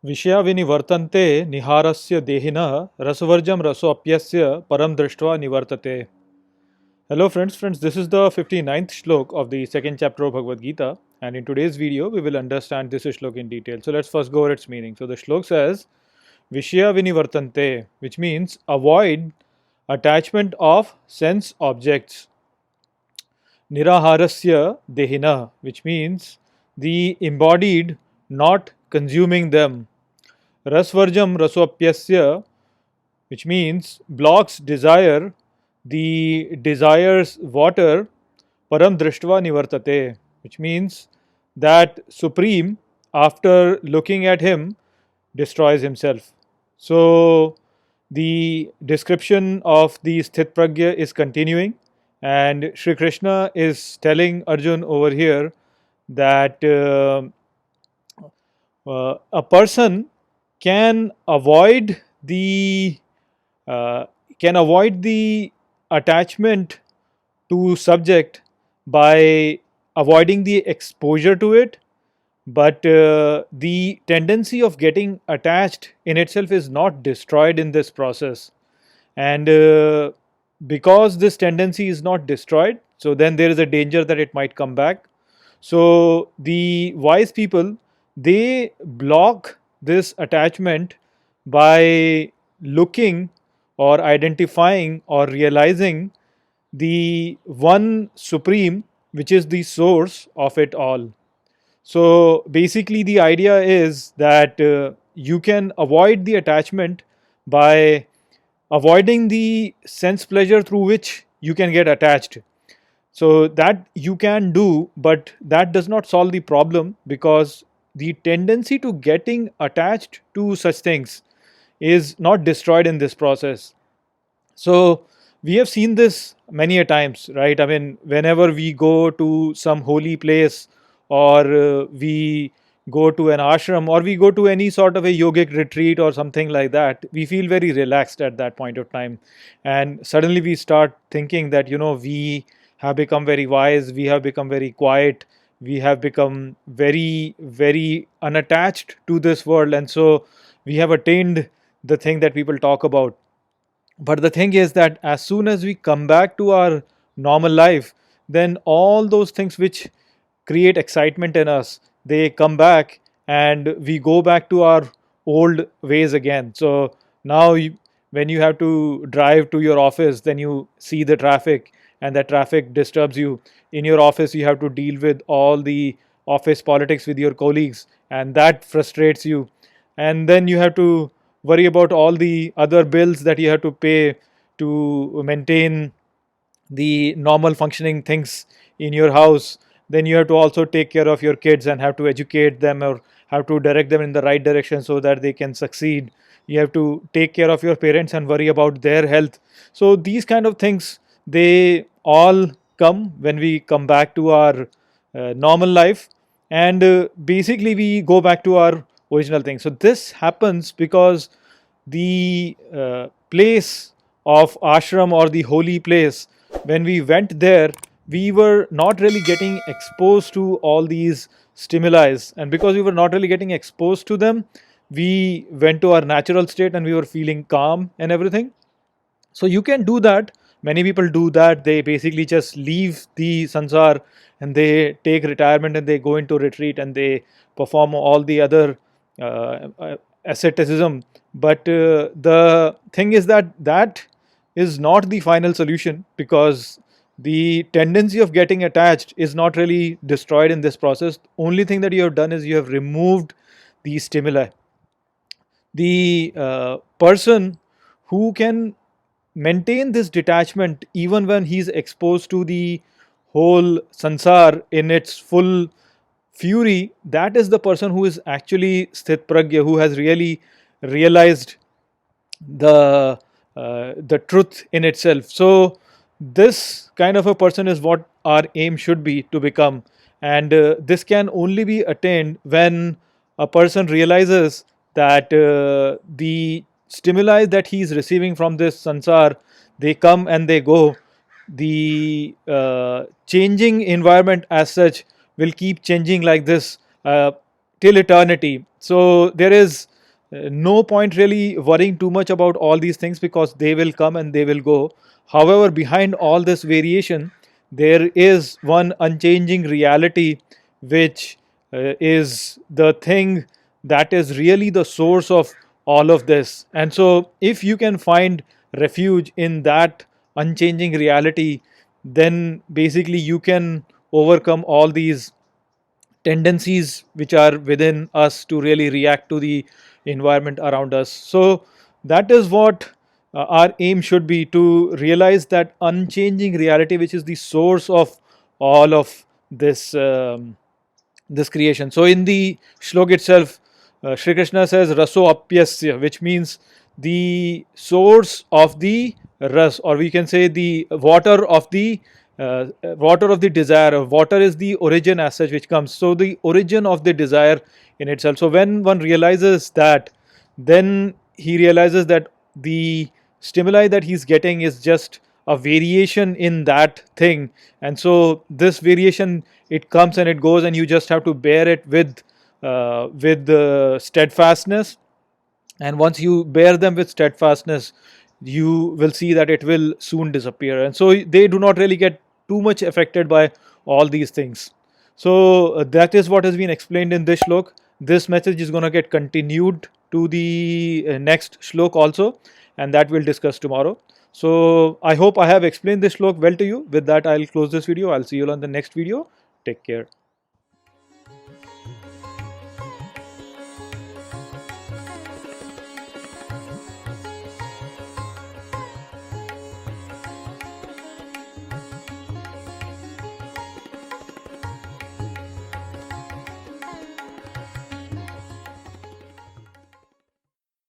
विषया विनिवर्तन्ते निहारस्य देहिनः रसवर्जम रसोप्यस्य param दृष्ट्वा निवर्तते. Hello friends, this is the 59th shlok of the second chapter of Bhagavad Gita, and in today's video we will understand this shlok in detail. So let's first go over its meaning. So the shlok says Vishya vinivartante, which means avoid attachment of sense objects. Niraharasya dehina, which means the embodied not consuming them. Rasvarjam rasopyasya, which means blocks desire, the desires water, param drishtva nivartate, which means that supreme, after looking at him, destroys himself. So the description of the sthit pragya is continuing, and Shri Krishna is telling Arjun over here that a person can avoid the uh, attachment to subject by avoiding the exposure to it, but the tendency of getting attached in itself is not destroyed in this process. And because this tendency is not destroyed, so then there is a danger that it might come back. So the wise people, they block this attachment by looking or identifying or realizing the one supreme, which is the source of it all. So basically the idea is that you can avoid the attachment by avoiding the sense pleasure through which you can get attached. So that you can do, but that does not solve the problem, because the tendency to getting attached to such things is not destroyed in this process. So we have seen this many a times, right? I mean, whenever we go to some holy place, or we go to an ashram, or we go to any sort of a yogic retreat or something like that, we feel very relaxed at that point of time. And suddenly we start thinking that, we have become very wise, we have become very quiet, we have become very, very unattached to this world. And so we have attained the thing that people talk about. But the thing is that as soon as we come back to our normal life, then all those things which create excitement in us, they come back, and we go back to our old ways again. So now when you have to drive to your office, then you see the traffic, and that traffic disturbs you. In your office you have to deal with all the office politics with your colleagues, and that frustrates you. And then you have to worry about all the other bills that you have to pay to maintain the normal functioning things in your house. Then you have to also take care of your kids and have to educate them, or have to direct them in the right direction so that they can succeed. You have to take care of your parents and worry about their health. So these kind of things, they all come when we come back to our normal life, and basically we go back to our original thing. So this happens because the place of ashram, or the holy place, when we went there, we were not really getting exposed to all these stimuli, and because we were not really getting exposed to them, we went to our natural state and we were feeling calm and everything. So you can do that. Many people do that. They basically just leave the sansar, and they take retirement, and they go into retreat, and they perform all the other asceticism. But the thing is that that is not the final solution, because the tendency of getting attached is not really destroyed in this process. Only thing that you have done is you have removed the stimuli. The person who can maintain this detachment even when he's exposed to the whole sansar in its full fury, that is the person who is actually sthit pragya, who has really realized the truth in itself. So this kind of a person is what our aim should be to become, and this can only be attained when a person realizes that the stimuli that he is receiving from this sansar, they come and they go. The changing environment as such will keep changing like this till eternity. So there is no point really worrying too much about all these things, because they will come and they will go. However, behind all this variation, there is one unchanging reality, which is the thing that is really the source of all of this. And so, if you can find refuge in that unchanging reality, then basically you can overcome all these tendencies which are within us to really react to the environment around us. So that is what our aim should be, to realize that unchanging reality which is the source of all of this this creation. So in the shlok itself, Shri Krishna says raso apyasya, which means the source of the ras, or we can say the water of the desire. Water is the origin as such which comes. So the origin of the desire in itself. So when one realizes that, then he realizes that the stimuli that he's getting is just a variation in that thing. And so this variation, it comes and it goes, and you just have to bear it with the steadfastness. And once you bear them with steadfastness, you will see that it will soon disappear. And so they do not really get too much affected by all these things. So that is what has been explained in this shlok. This message is going to get continued to the next shlok also, and that we'll discuss tomorrow. So I hope I have explained this shlok well to you. With that, I'll close this video. I'll see you on the next video. Take care.